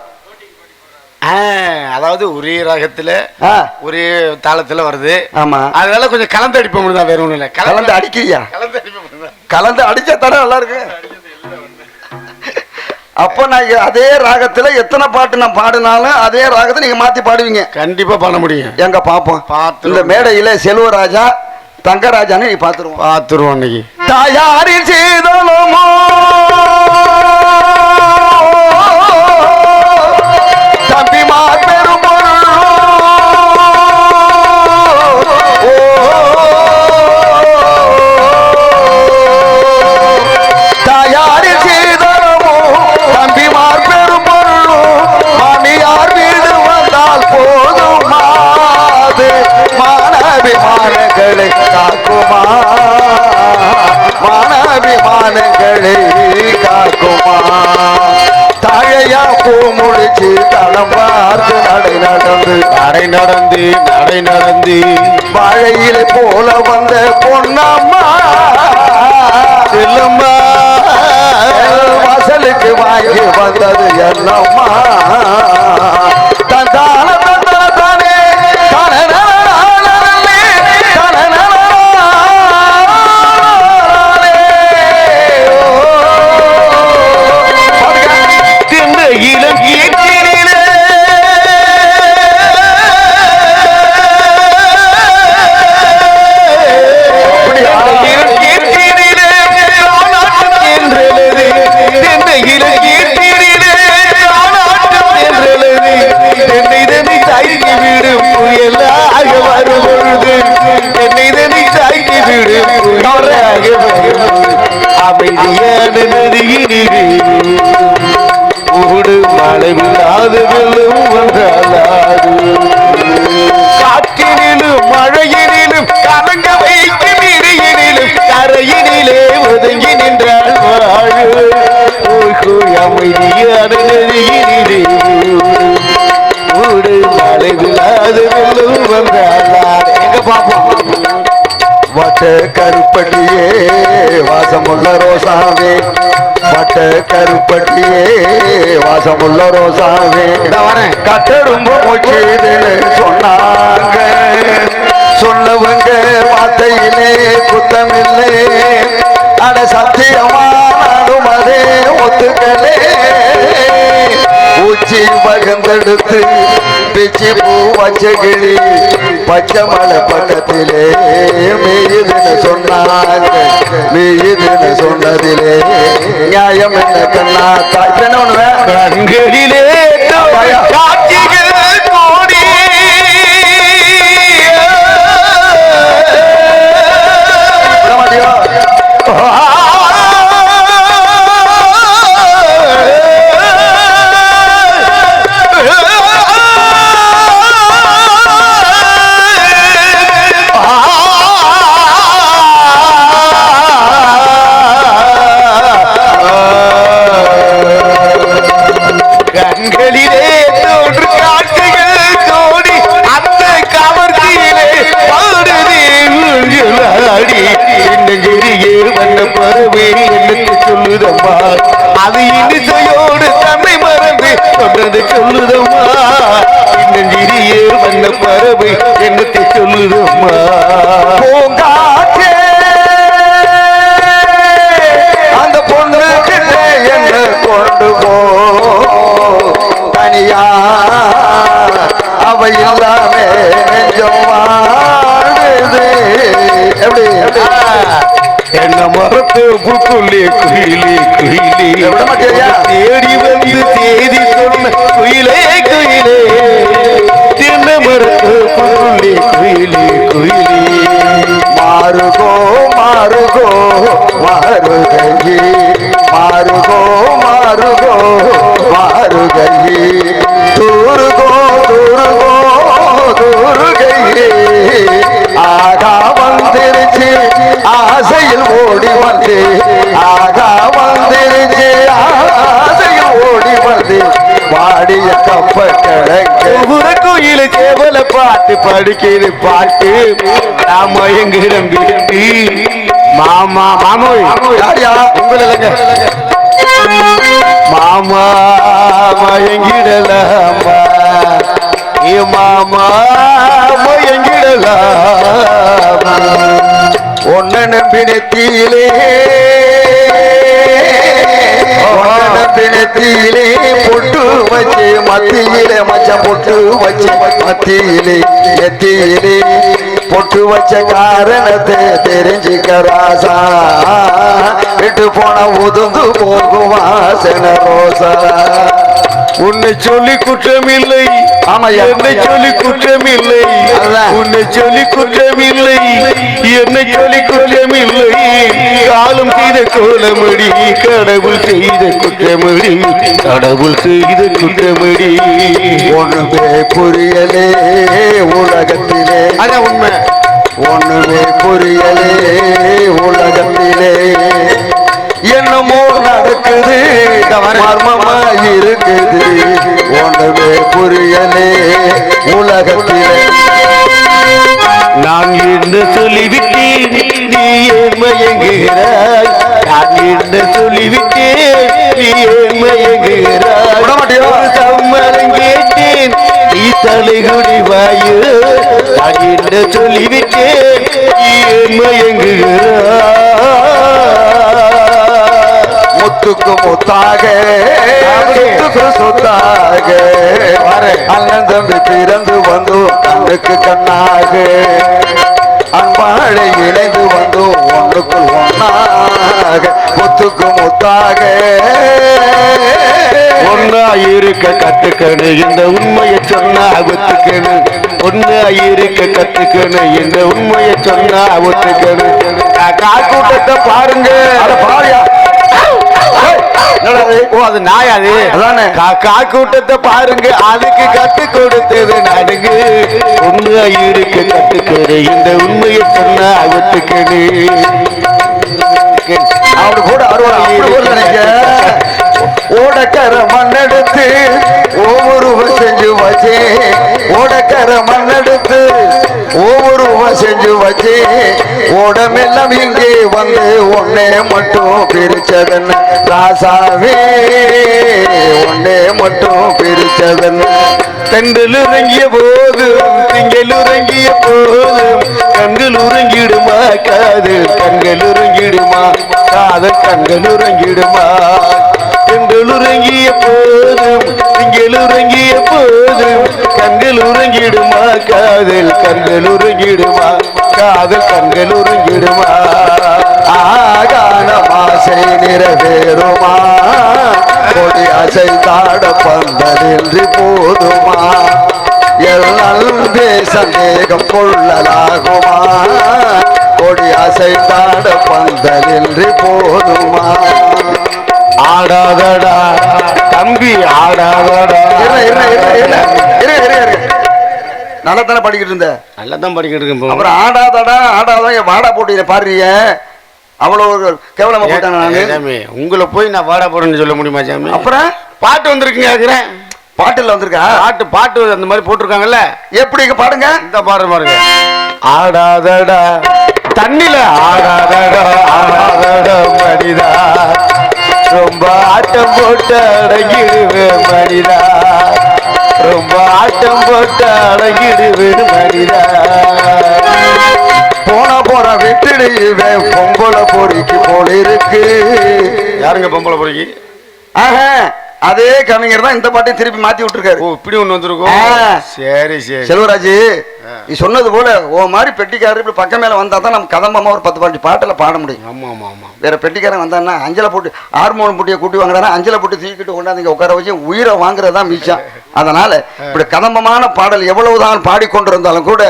அதாவது ஒரே ராகத்துல ஆ, ஒரே தாளத்துல வருது. ஆமா. அதனால கொஞ்சம் கலந்து அடிப்போம் தான், வேற ஒண்ணும் இல்ல. கலந்து அடிக்கிறியா? கலந்து அடிப்போம். கலந்து அடிச்சா தானே நல்லா இருக்கு. அப்ப நான் அதே ராகத்துல எத்தனை பாட்டு நான் பாடினாலும் அதே ராகத்தை நீங்க மாத்தி பாடுவீங்க. கண்டிப்பா பண்ண முடியும். எங்க பாப்போம். இந்த மேடையில செல்வராஜா தங்கராஜான்னு நீ பாத்துருவோம் இன்னைக்கு. தாயாரின் செய்தலுமோ தம்பிமார் பெரும் தாயாரின் செய்தலுமோ தம்பிமார் பெரும் மாமியார் வீடு வந்தால் போதும் மாது மானபிமானங்களை காக்குமா, மானபிமானங்களை காக்குமா. தாழையா பூ முடிச்சு தளம் பார்த்து நடை நடந்து வாழையில போல வந்த பொன்னம்மா செல்லம்மா வாசலுக்கு வாங்கி வந்தது என்னம்மா. தந்தான தந்தானே காற்றினிலும் மழையினிலும் கலங்க வைக்கும் இடையினிலும் கரையினிலே ஒதுங்கி நின்றால் வாழு அமைதியான நதியினிலே ஊடு மழை விழாத வெள்ளம் வந்தால். எங்க பாப்போம். வட்ட கருப்பட்டியே வாசமுள்ள ரோசாவே, வட்ட கருப்பட்டியே வாசமுள்ள ரோசாவே, கட்டெரும்பு மூச்சுதுன்னு சொன்னாங்க. சொன்னவங்க வார்த்தையிலே குத்தமில்லை, அட சத்தியமானாலும் அதே ஒத்துக்கலே. உச்சி பகந்தெடுத்து பிச்சி பூ வச்ச கிளி பச்சை மலை பக்கத்திலே மேயுதுன்னு சொன்னாங்க. மேயுதுன்னு சொன்னதிலே நியாயம் என்ன கண்ணா தாய் கண்களிலே காட்சிகள் கோடி சொல்லுதம்மா, அது இனிசையோடு தன்னை மறந்து சொல்றது சொல்லுதம்மா. இன்னிரியே வந்த பறவை என்னத்தை சொல்லுதம்மா. அந்த பொண்ணு கிட்ட என்ன கொண்டு போ தனியா, அவ எல்லாமே நெஞ்சம் வாழுது. எப்படி என்ன மரத்து புக்குள்ளே குயிலே குயிலே தேடி வந்து தேடி சொன்ன குயிலே குயிலே, தென்ன மரத்து புக்குள்ளே குயிலே குயிலே. மாறுகோ மாறுகோ மாறுகையே, மாறுகோ மாறுகோ மாறுகையே, தூருகோ தூருகோ தூருகையே. ஆகா வந்துருச்சு ஆசையில் ஓடி வந்து, ஆகா வந்துருச்சு ஆசையில் ஓடி வந்து, வாடிய கப்ப கிழக்கு கோயில கேவல பாட்டு படிக்கிற பாட்டு நாம எங்க விரும்பி மாமா மாமா உங்கள மாமா மயங்கிடலாமா மாமா மயங்கிடலாம் ஒன்ன நம்பினத்திலே நம்பினத்திலே பொட்டு வச்சு மத்தியிலே மச்சம் பொட்டு வச்சு மத்தியிலே நெத்தியிலே பொட்டு வச்ச காரணத்தை தெரிஞ்சுக்க ராசா விட்டு போன உதுந்து போகும் வாசன ரோசா உன்னை சொல்லி குற்றமில்லை ஆமாய்யா. என்னை சொல்லி குற்றமில்லை அதுதான். உன்னை சொல்லி குற்றமில்லை என்னை சொல்லி குற்றமில்லை காலம் செய்த கோலமடி கடவுள் செய்த குற்றமடி கடவுள் செய்த குற்றமடி ஒண்ணுமே புரியலே உலகத்திலே அதான் உண்மை ஒண்ணுமே புரியலே உலகத்திலே என்னமோ நடக்குது மர்மமா இருக்குது ஒன்றுமே புரியலே உலகத்திலே நான் என்ன சொல்லிவிட்டேன் நீ ஏன் மயங்குகிறாய் நான் என்ன சொல்லிவிட்டேன் நீ ஏன் மயங்குகிறாய் விட மாட்டியோ? ஒரு சம்மதம் கேட்டேன் நீ தலைகுடி வாயு நான் என்ன சொல்லிவிட்டேன் நீ ஏன் மயங்குகிறாய் முத்துக்கு முத்தாக சொத்துக்கு சொத்தாக அண்ணன் தம்பி பிறந்து வந்து கண்ணுக்கு கண்ணாக அன்பாளை இணைந்து வந்து ஒன்றுக்குள் ஒன்னாக முத்துக்கு முத்தாக ஒன்னா இருக்க கத்துக்கணும் இந்த உண்மையை சொன்னா ஒத்துக்கணும் ஒன்னா இருக்க கத்துக்கணும் இந்த உண்மையை சொன்னா ஒத்துக்கணும் காக்கூட்டத்தை பாருங்க அட பாரியா ஓ அது நாயாது அதானே. கூட்டத்தை பாருங்க அதுக்கு கத்து கொடுத்தது நாடுங்க உண்மை இருக்க கத்துக்கரு இந்த உண்மையை சொன்னா ஒத்துக்கணு அவரு கூட ஓடக்கர மண்ணெடுத்து ஒவ்வொரு செஞ்சு வச்சே ஓடக்கர மண்ணெடுத்து ஒவ்வொரு செஞ்சு வச்சே ஓடமெல்லாம் இங்கே வந்து ஒன்னே மட்டும் பிரிச்சதன் ராசாவே ஒன்னே மட்டும் பிரிச்சதன் தென்றல் உறங்கிய போதும் திங்கள் உறங்கிய போதும் கண்கள் உறங்கிடுமா காதல் கண்கள் உறங்கிடுமா காதல் கண்கள் உறங்கிடுமா தென்றல் உறங்கிய போதும் திங்கள் உறங்கிய போதும் கண்கள் உறங்கிடுமா காதல் கண்கள் உறங்கிடுமா காதல் கண்கள் உறங்கிடுமா ஆகான ஆசை நிறைவேறுமா கொடி அசை தாட பந்தனின்றி போதுமா எல்லே சந்தேகம் கொள்ளலாகுமா கொடி அசை தாட பந்தனின்றி போதுமா ஆடாதடா தம்பி ஆடாதடா நல்லா தானே படிக்கிட்டு இருந்த நல்லா தான் படிக்கிட்டு இருக்கேன் அப்புறம் ஆடாதடா ஆடாதான் வாடா போட்டு பாடுறீங்க அவ்வளவு ஒரு கேவலமா போட்டேன் நானு சாமி உங்களை போய் நான் வாடா போறேன்னு சொல்ல முடியுமா சாமி அப்புறம் பாட்டு வந்திருக்குங்க கேக்குறேன் பாட்டுல வந்திருக்கா பாட்டு அந்த மாதிரி போட்டிருக்காங்கல்ல எப்படி பாடுங்க இந்த பாருங்க ஆடாதடா தண்ணில ஆடாதடா ஆடாதடா மனிதா ரொம்ப ஆட்டம் போட்டு அடங்கிடுவேன் மனிதா ரொம்ப ஆட்டம் போட்டு அடங்கிடுவேன் மனிதா போற விட்டுடுவேன் பொம்பளை பொறிக்கு போல இருக்கு யாருங்க பொம்பளை பொறிக்கு ஆஹா அதே கவிஞர் தான் இந்த பாட்டையும் திருப்பி மாத்தி விட்டுருக்காரு ஓ இப்படி ஒண்ணு வந்திருக்கும் சரி சரி செல்வராஜ் நீ சொன்னது போல ஓ மாதிரி பெட்டிக்காரர் இப்படி பக்கம் மேல வந்தா தான் நம்ம கதம்பமா ஒரு 10-15 பாட்டில் பாட முடியும். ஆமா ஆமா ஆமா வேற பெட்டிக்காரன் வந்தான்னா அஞ்சலை போட்டு ஹார்மோன் புட்டியை கூட்டி வாங்குறானா அஞ்சலை போட்டு தூக்கிட்டு கொண்டாந்து இங்க உட்கார வச்சு உயிரை வாங்குறதுதான் மிச்சம். அதனால இப்படி கதம்பமான பாடல் எவ்வளவுதான் பாடிக்கொண்டிருந்தாலும் கூட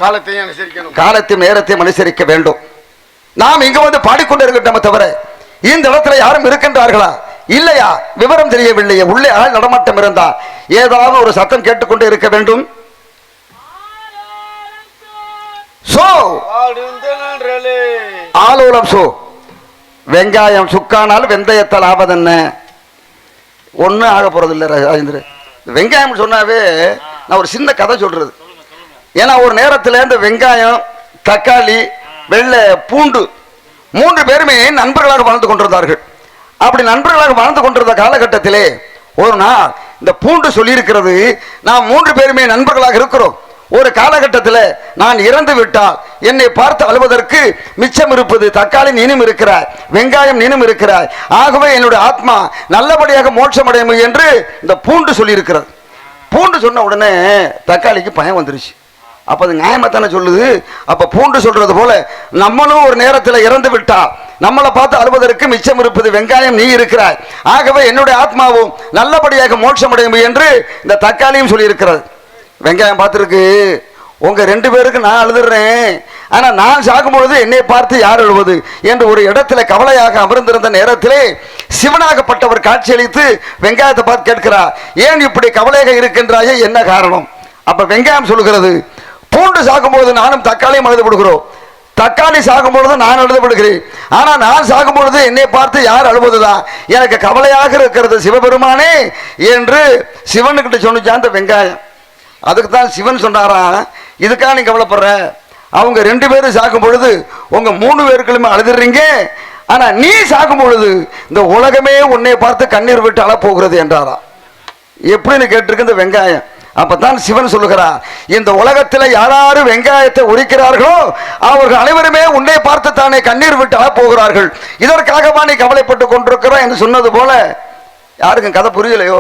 காலத்தையும் நேரத்தையும் அனுசரிக்க வேண்டும். நாம் இங்க வந்து பாடிக்கொண்டு இருக்கட்டோமே தவிர இந்த இடத்துல யாரும் இருக்கின்றார்களா இல்லையா விவரம் தெரியவில்லையே. உள்ளே ஆள் நடமாட்டம் இருந்தா ஏதாவது ஒரு சத்தம் கேட்டுக்கொண்டு இருக்க வேண்டும். ஆலோலம் சோ வெங்காயம் சுக்கானால் வெந்தயத்தால் ஆவதென்ன ஒன்னும் ஆக போறது இல்லை ராஜேந்திர. வெங்காயம் சொன்னாவே நான் ஒரு சின்ன கதை சொல்றது. ஏன்னா ஒரு நேரத்தில் இந்த வெங்காயம் தக்காளி வெள்ளை பூண்டு 3 பேருமே நண்பர்களாக வாழ்ந்து கொண்டிருந்தார்கள். அப்படி நண்பர்களாக வாழ்ந்து கொண்டிருந்த காலகட்டத்திலே ஒரு நாள் இந்த பூண்டு சொல்லியிருக்கிறது. நாம் 3 பேருமே நண்பர்களாக இருக்கிறோம். ஒரு காலகட்டத்தில் நான் இறந்து விட்டால் என்னை பார்த்து அழுவதற்கு மிச்சம் இருப்பது தக்காளி நீனும் இருக்கிறாய், வெங்காயம் நீனும் இருக்கிறாய், ஆகவே என்னுடைய ஆத்மா நல்லபடியாக மோட்சம் அடையும் என்று இந்த பூண்டு சொல்லியிருக்கிறது. பூண்டு சொன்ன உடனே தக்காளிக்கு பயம் வந்துருச்சு. அப்போ அது நியாயமாத்தானே சொல்லுது. அப்போ பூண்டு சொல்றது போல நம்மளும் ஒரு நேரத்தில் இறந்து விட்டால் நம்மளை பார்த்து அழுவதற்கு மிச்சம் இருப்பது வெங்காயம் நீ இருக்கிறாய், ஆகவே என்னுடைய ஆத்மாவும் நல்லபடியாக மோட்சம் அடையும் என்று இந்த தக்காளியும் சொல்லியிருக்கிறது. வெங்காயம் பார்த்துருக்கு, உங்க 2 பேருக்கு நான் அழுதுறேன், ஆனா நான் சாகும்பொழுது என்னை பார்த்து யார் அழுவது என்று ஒரு இடத்துல கவலையாக அமர்ந்திருந்த நேரத்திலே சிவனாகப்பட்டவர் காட்சியளித்து வெங்காயத்தை பார்த்து கேட்கிறார், ஏன் இப்படி கவலையாக இருக்கின்றாயே, என்ன காரணம்? அப்ப வெங்காயம் சொல்லுகிறது, பூண்டு சாகும்போது நானும் தக்காளியும் அழுது விடுகிறோம், தக்காளி சாகும் பொழுது நான் அழுதுபடுகிறேன், ஆனா நான் சாகும் பொழுது என்னை பார்த்து யார் அழுவதுதான் எனக்கு கவலையாக இருக்கிறது சிவபெருமானே என்று சிவனுக்கிட்ட சொன்னிச்சான் அந்த வெங்காயம். அதுக்கு தான் சிவன் சொன்னாரா, இதுக்காக நீ கவலைப்படுற, அவங்க 2 பேரும் சாகும் பொழுது உங்க 3 பேருக்குமே அழுதுறீங்க, ஆனா நீ சாகும் பொழுது இந்த உலகமே உன்னை பார்த்து கண்ணீர் விட்டு அழப்போகிறது என்றாரா. எப்படின்னு கேட்டிருக்கு இந்த வெங்காயம். அப்பதான் சிவன் சொல்லுகிறார், இந்த உலகத்தில் யாராரு வெங்காயத்தை உரிக்கிறார்களோ அவர்கள் அனைவருமே உன்னை பார்த்து தானே கண்ணீர் விட்டு அழப்போகிறார்கள், இதற்காகவா நீ கவலைப்பட்டு கொண்டிருக்கிறோம் என்று சொன்னது போல. யாருக்கும் கதை புரியலையோ?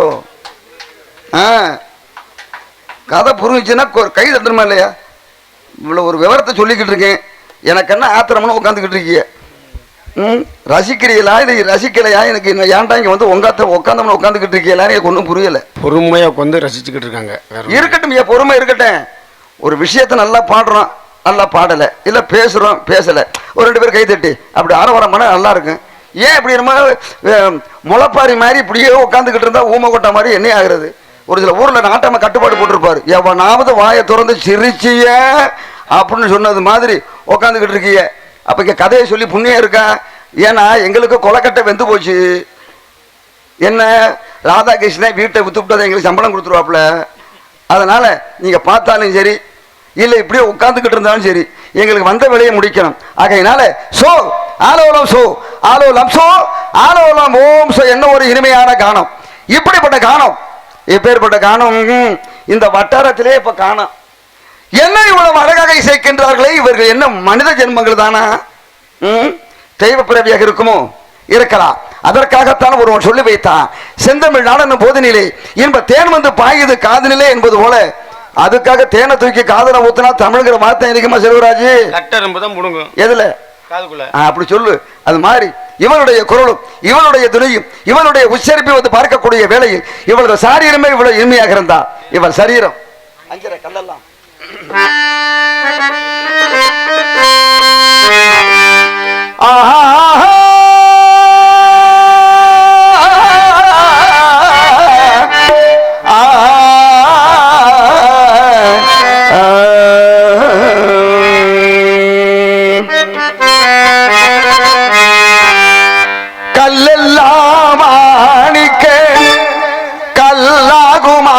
கதை புரிஞ்சுன்னா கை தட்டணுமா இல்லையா? இவ்வளோ ஒரு விவரத்தை சொல்லிக்கிட்டு இருக்கேன், எனக்கு என்ன ஆத்திரம்னு உட்காந்துக்கிட்டு இருக்கீங்க. ரசிக்கிறீங்களா இது ரசிக்கலையா? எனக்கு ஏன்டா இங்கே வந்து உட்காந்தோம்னு உட்காந்துக்கிட்டு இருக்கீங்களா? எனக்கு ஒன்றும் புரியலை. பொறுமையாக உட்காந்து ரசிச்சுக்கிட்டு இருக்காங்க. இருக்கட்டும், ஏன் பொறுமை இருக்கட்டும். ஒரு விஷயத்த நல்லா பாடுறோம், நல்லா பாடலை, இல்லை பேசுகிறோம் பேசலை, ஒரு 2 பேர் கை தட்டி அப்படி ஆரவாரம் பண்ண நல்லா இருக்கும். ஏன் இப்படி நம்ம முளைப்பாரி மாதிரி இப்படியே உட்காந்துக்கிட்டு இருந்தால் ஊமை கொட்டா மாதிரி என்ன ஆகுறது? ஒரு சில ஊரில் நாட்டாம கட்டுப்பாடு போட்டிருப்பாரு, எவனாவது வாயை திறந்து சிரிச்சிய அப்படின்னு சொன்னது மாதிரி உட்காந்துக்கிட்டு இருக்கீங்க. அப்போ இங்கே கதையை சொல்லி புண்ணியம் இருக்கா? ஏன்னா எங்களுக்கு கொலைக்கட்டை வெந்து போச்சு. என்ன ராதாகிருஷ்ணன் வீட்டை வித்துவிட்டதை எங்களுக்கு சம்பளம் கொடுத்துருவாப்புல, அதனால் நீங்கள் பார்த்தாலும் சரி இல்லை இப்படியே உட்காந்துக்கிட்டு இருந்தாலும் சரி எங்களுக்கு வந்த வேலையை முடிக்கணும். ஆகையினால சோ ஆலோலம் சோ ஆலோலம் சோ ஆலோலம் ஓம் சோ என்ன ஒரு இனிமையான கானம். இப்படிப்பட்ட கானம், எப்பேற்பட்ட கானம் இந்த வட்டாரத்திலே இப்ப காணோம். என்ன இவ்வளவு அழகாக இசைக்கின்றார்களே, இவர்கள் என்ன மனித ஜென்மங்கள் தானா? தெய்வ பிறவியாக இருக்குமோ? இருக்கலாம். அதற்காகத்தான் ஒருவன் சொல்லி வைத்தான், செந்தமிழ் நாடனும் போதினிலே இன்ப தேன் வந்து பாயுது காதனிலே என்பது போல. அதுக்காக தேனை தூக்கி காதல ஊத்தினா தமிழ்ங்கிற வார்த்தை இருக்குமா செல்வராஜ்? எதுல அப்படி சொல்லு. அது மாதிரி இவனுடைய குரலும் இவனுடைய துணியும் இவனுடைய உச்சரிப்பை வந்து பார்க்கக்கூடிய வேளையில் இவளது சாரீரமே இவ்வளவு இனிமையாக இருந்தா, இவள் சரீரம் அஞ்சரை கல்லெல்லாம் கல்லெல்லாம் ஆணிக்க கல்லாகுமா,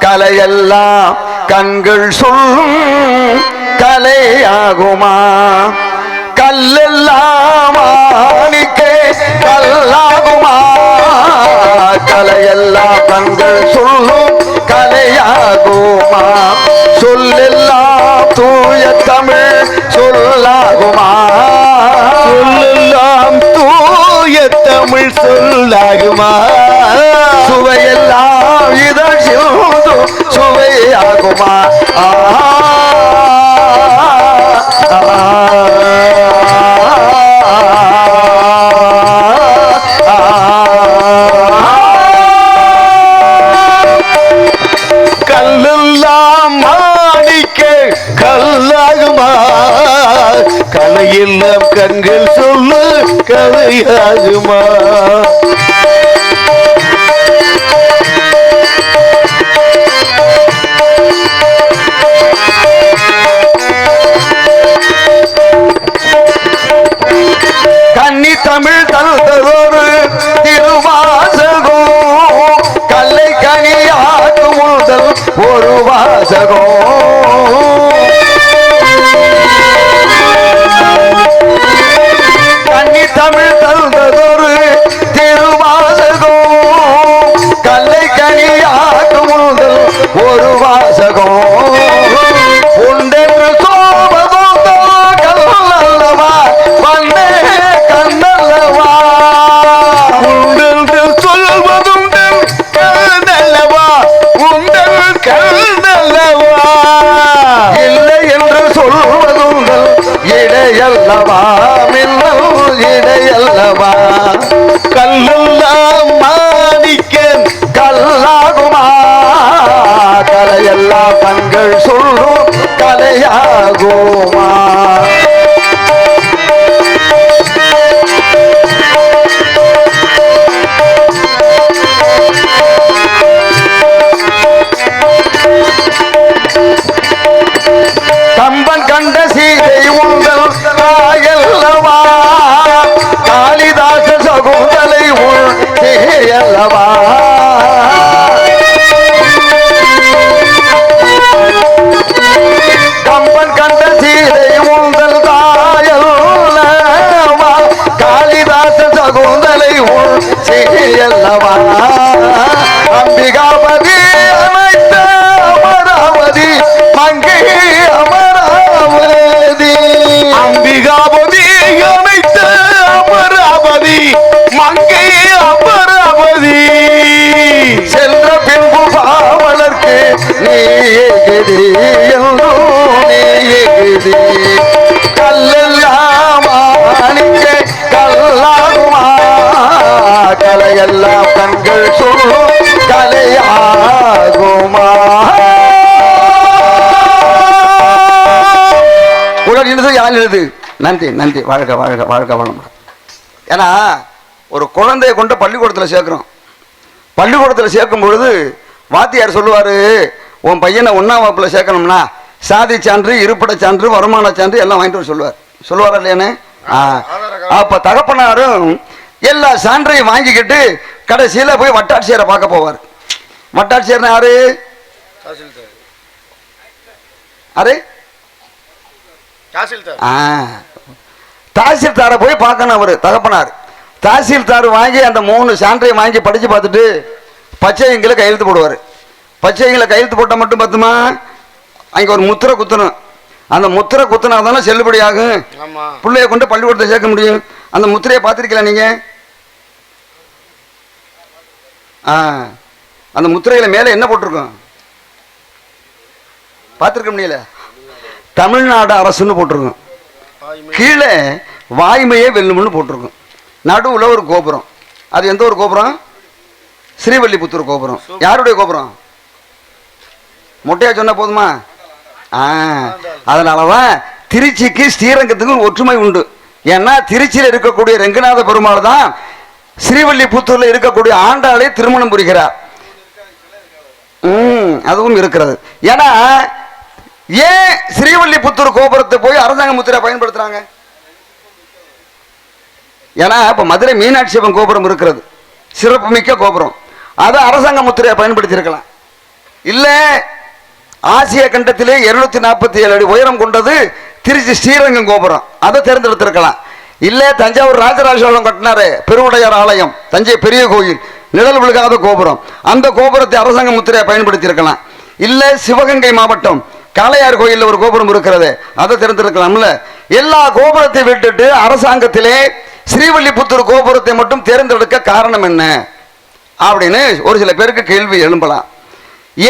கலையெல்லாம் கண்கள் சொல்லும் கலையாகுமா, கல்லெல்லாம் ஆணிக்க கல்லாகுமா, கலையெல்லாம் கண்கள் சொல்லும் கலையாகுமா, சொல்லெல்லாம் தூய தமிழ் சொல்லாகுமா, சொல்லெல்லாம் தூய தமிழ் சொல்லாகுமா, சுவையெல்லாம் இதழ் சுவையாகுமா, கல்லெல்லாம் மாணிக்க கல்லாகுமா, கலையெல்லாம் கண்கள் சொல்லு கலையாகுமா, கன்னி தமிழ் தந்ததொரு திருவாசகம், கல்லை கனியாக்கும் முதல் ஒரு வாசகம், கன்னி தமிழ் தந்ததொரு அல்லவா அம்பிகாபதி அனைத்த அமராவதி மங்கை அமராவதி அம்பிகாபதி அனைத்த அமராவதி மங்கை அமராவதி சென்ற பின்பு பாவலர்க்கு நீதி நீதி கல்லெல்லாம் மாணிக்க கல்லாகுமா கலையெல்லாம் கண்கள் சொல்லும் கலையாகுமா உடல் எழுது யாழ் எழுது நன்றி நன்றி வாழ்க வாழ்க வாழ்க வளம் ஏன்னா ஒரு குழந்தைய கொண்டு பள்ளிக்கூடத்தில் சேர்க்குறோம் பள்ளிக்கூடத்தில் சேர்க்கும் பொழுது வாத்தியார் சொல்லுவார் உன் பையனை 1ஆம் வகுப்பில் சேர்க்கணும்னா சாதி சான்று இருப்பிட சான்று வருமான சான்று எல்லாம் வாங்கிட்டு வர சொல்லுவாரா இல்லையானே அப்போ தகப்பனாரும் எல்லா சான்றையும் வாங்கிக்கிட்டு கடைசியில் போய் வட்டாட்சியரை பார்க்க போவார் வட்டாட்சியர்னா யாரு யாரு தாசில்தாரை போய் பார்க்கணும் அவரு தகப்பனார் தாசில்தார் வாங்கி அந்த 3 சான்றையும் வாங்கி படிச்சு பார்த்துட்டு பச்சைங்களை கையெழுத்து போடுவார் பச்சைங்களை கையெழுத்து போட்டால் மட்டும் பத்துமா அங்கே ஒரு முத்திரை குத்தணும் அந்த முத்திரை குத்தினா தானே செல்லுபடி ஆகும் பிள்ளைய கொண்டு பள்ளிக்கூடத்தை சேர்க்க முடியும் அந்த முத்திரையை பார்த்துருக்கல நீங்க அந்த முத்திரையில மேலே என்ன போட்டிருக்கோம் பார்த்துருக்க முடியல தமிழ்நாடு அரசுன்னு போட்டிருக்கோம் கீழே வாய்மையே வெல்லும்னு போட்டிருக்கோம் நடுவில் ஒரு கோபுரம் அது எந்த ஒரு கோபுரம் ஸ்ரீவல்லிபுத்தூர் கோபுரம் யாருடைய கோபுரம் மொட்டையா சொன்ன போதுமா அதனாலதான் திருச்சிக்கு ஸ்ரீரங்கத்துக்கு ஒற்றுமை உண்டு ஏன்னா திருச்சியில் இருக்கக்கூடிய ரெங்கநாத பெருமாள் தான் ஸ்ரீவல்லிபுத்தூர்ல இருக்கக்கூடிய ஆண்டாளை திருமணம் புரிகிறார் அதுவும் இருக்கிறது ஏன்னா ஏன் ஸ்ரீவல்லிபுத்தூர் கோபுரத்தை போய் அரசாங்க முத்திரை பயன்படுத்துறாங்க ஏன்னா இப்ப மதுரை மீனாட்சி அம்மன் கோபுரம் இருக்கிறது சிறப்புமிக்க கோபுரம் அதை அரசாங்க முத்திரையை பயன்படுத்தி இருக்கலாம் இல்ல ஆசிய கண்டத்திலே 247 அடி உயரம் கொண்டது திருச்சி ஸ்ரீரங்கம் கோபுரம் அதை தேர்ந்தெடுத்திருக்கலாம் இல்ல தஞ்சாவூர் ராஜராஜ சோழன் கட்டினாரு பெருவுடையார் ஆலயம் தஞ்சை பெரிய கோயில் நிழல் விழுகாத கோபுரம் அந்த கோபுரத்தை அரசாங்க முத்திரையை பயன்படுத்தி இருக்கலாம் இல்ல சிவகங்கை மாவட்டம் காளையார் கோயிலில் ஒரு கோபுரம் இருக்கிறது அதை தேர்ந்தெடுக்கலாம்ல எல்லா கோபுரத்தை விட்டுட்டு அரசாங்கத்திலே ஸ்ரீவல்லிபுத்தூர் கோபுரத்தை மட்டும் தேர்ந்தெடுக்க காரணம் என்ன அப்படின்னு ஒரு சில பேருக்கு கேள்வி எழும்பலாம்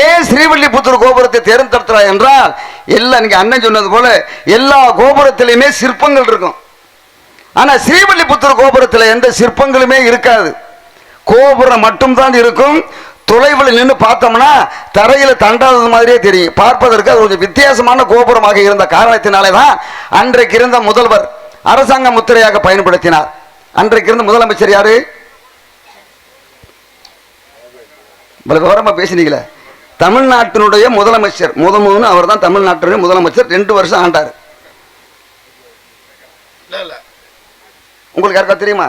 ஏன் ஸ்ரீவல்லிபுத்தூர் கோபுரத்தை தேர்ந்தெடுத்தா என்றால் எல்லாம் நீங்க அண்ணன் சொன்னது போல எல்லா கோபுரத்திலையுமே சிற்பங்கள் இருக்கும் ஆனா ஸ்ரீவல்லிபுத்தூர் கோபுரத்தில் எந்த சிற்பங்களுமே இருக்காது கோபுரம் மட்டும்தான் இருக்கும் தொலைவில் நின்று பார்த்தோம்னா தரையில தண்டாதது மாதிரியே தெரியும் பார்ப்பதற்கு அது கொஞ்சம் வித்தியாசமான கோபுரமாக இருந்த காரணத்தினாலே தான் அன்றைக்கு இருந்த முதல்வர் அரசாங்க முத்திரையாக பயன்படுத்தினார் அன்றைக்கு இருந்த முதலமைச்சர் யாரு விவரமா பேசினீங்களே தமிழ்நாட்டினுடைய முதலமைச்சர் முதல்னு அவர் தான் தமிழ்நாட்டினுடைய முதலமைச்சர் 2 வருஷம் ஆண்டார் உங்களுக்கு யாருக்கா தெரியுமா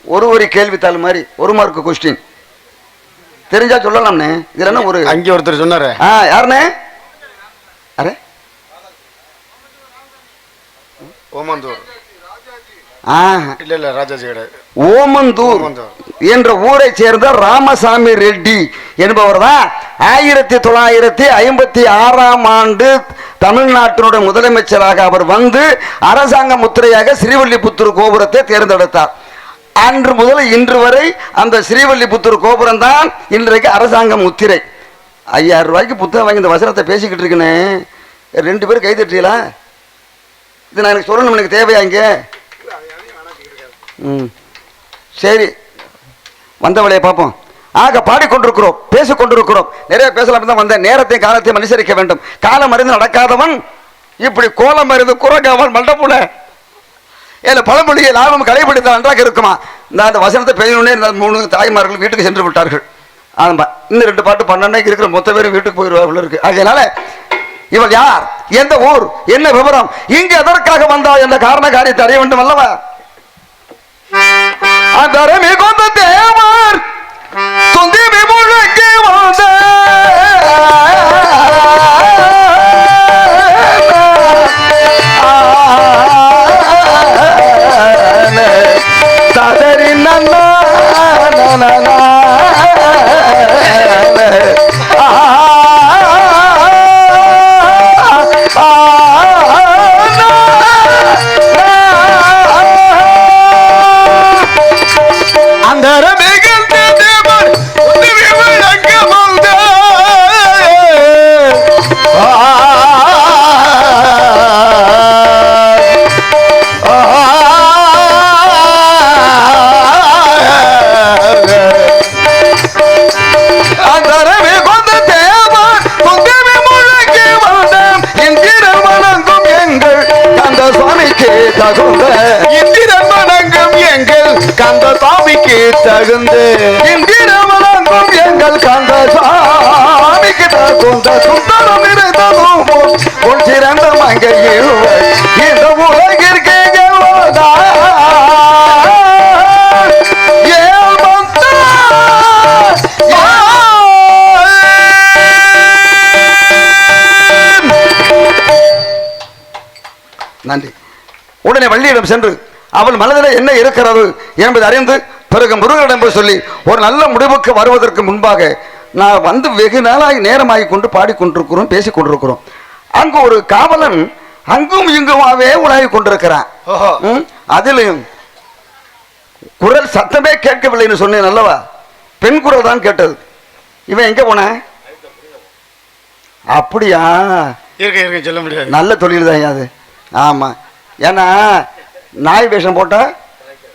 ஒரு கேள்வித்தாள் மாதிரி 1 மார்க் கொஸ்டின் தெரிஞ்சா சொல்லலாம்னே இதுல என்ன ஒரு அங்கே ஒருத்தர் சொன்னாரு யாருன்னு அரே ஓமந்தூர் ஓமந்தூர் என்ற ஊரை சேர்ந்த ராமசாமி ரெட்டி என்பவர் தான் 1956ஆம் ஆண்டு தமிழ்நாட்டினுடைய முதலமைச்சராக அவர் வந்து அரசாங்க முத்திரையாக ஸ்ரீவல்லிபுத்தூர் கோபுரத்தை தேர்ந்தெடுத்தார் அன்று முதல் இன்று வரை அந்த ஸ்ரீவல்லிபுத்தூர் கோபுரம் தான் இன்றைக்கு அரசாங்க முத்திரை 5000 ரூபாய்க்கு புத்தகம் வாங்கி இந்த வசனத்தை பேசிக்கிட்டு இருக்கேன்னு 2 பேர் கைதட்டீங்களா இது நான் எனக்கு சொல்லணும் எனக்கு தேவையா இங்க சரி வந்த வேலையை பார்ப்போம் ஆக பாடிக்கொண்டிருக்கிறோம் பேசிக்கொண்டிருக்கிறோம் நிறைய பேசலாம் தான் வந்த நேரத்தையும் காலத்தையும் அனுசரிக்க வேண்டும் காலம் அறிந்து நடக்காதவன் இப்படி கோலம் அறிந்து குரங்காவன் மண்டபுல ஏல பழமொழியை லாபம் கடைபிடித்தால் நன்றாக இருக்குமா அந்த வசனத்தை பெய்யணுன்னே 3 தாய்மார்கள் வீட்டுக்கு சென்று விட்டார்கள் ஆமா இன்னும் 2 பாட்டு 12 இருக்கிற மொத்த பேரும் வீட்டுக்கு போயிடுவார்கள் இருக்கு அதனால இவள் யார் எந்த ஊர் என்ன விவரம் இங்கு எதற்காக வந்தாள் என்ற காரண காரியத்தை அறிய வேண்டும் அல்லவா அந்த மிகுந்த தேவர் துந்தி முழங்கி வந்த ததறி நன்னா இந்திரன் வணங்கும் எங்கள் கந்த சாமிக்கு தகுந்த இந்திரன் வணங்கும் எங்கள் கந்த சாமிக்கு தகுந்த சுந்தரம் இருந்ததும் உன் சிறந்த மங்கையில் இந்த உலகிற்கு நன்றி. உடனே வள்ளியிடம் சென்று அவள் மனதில் என்ன இருக்கிறது என்பதை அறிந்து பிறகு முருகனிடம் போய் சொல்லி ஒரு நல்ல முடிவுக்கு வருவதற்கு முன்பாக நான் வந்து வெகு நாளாகி நேரமாகி கொண்டு பாடிக்கொண்டிருக்கிறோம், பேசிக் கொண்டிருக்கிறோம். அங்கு ஒரு காவலன் அங்கும் இங்குமாவே உலாவி கொண்டிருக்கிறான். அதிலும் குரல் சத்தமே கேட்கவில்லைன்னு சொன்னேன் அல்லவா, பெண் குரல் தான் கேட்டது. இவன் எங்க போன? அப்படியா, சொல்ல முடியாது, நல்ல தொழில் தான் அது. ஆமா, ஏன்னா நாய் வேஷம் போட்டா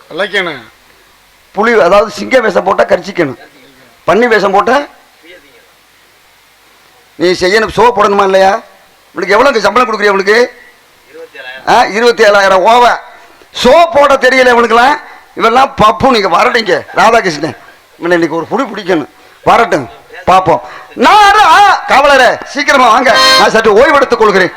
கலைக்கணும், புலி அதாவது சிங்க வேஷம் போட்டா கரிச்சிக்கணும், பன்னி வேஷம் போட்டா நீ செய்யணும். ஷோ போடணுமா இல்லையா? இவனுக்கு எவ்வளவு சம்பளம் கொடுக்குறிய? இவனுக்கு 27,000 ஓவ. ஷோ போட தெரியல இவனுக்குலாம். இவெல்லாம் பப்பு. நீங்க வரட்டீங்க ராதாகிருஷ்ணன், இவனை இன்னைக்கு ஒரு புடி பிடிக்கணும். வரட்டும், பார்ப்போம். நான் காவலரே சீக்கிரமா வாங்க, நான் சற்று ஓய்வெடுத்துக் கொள்கிறேன்.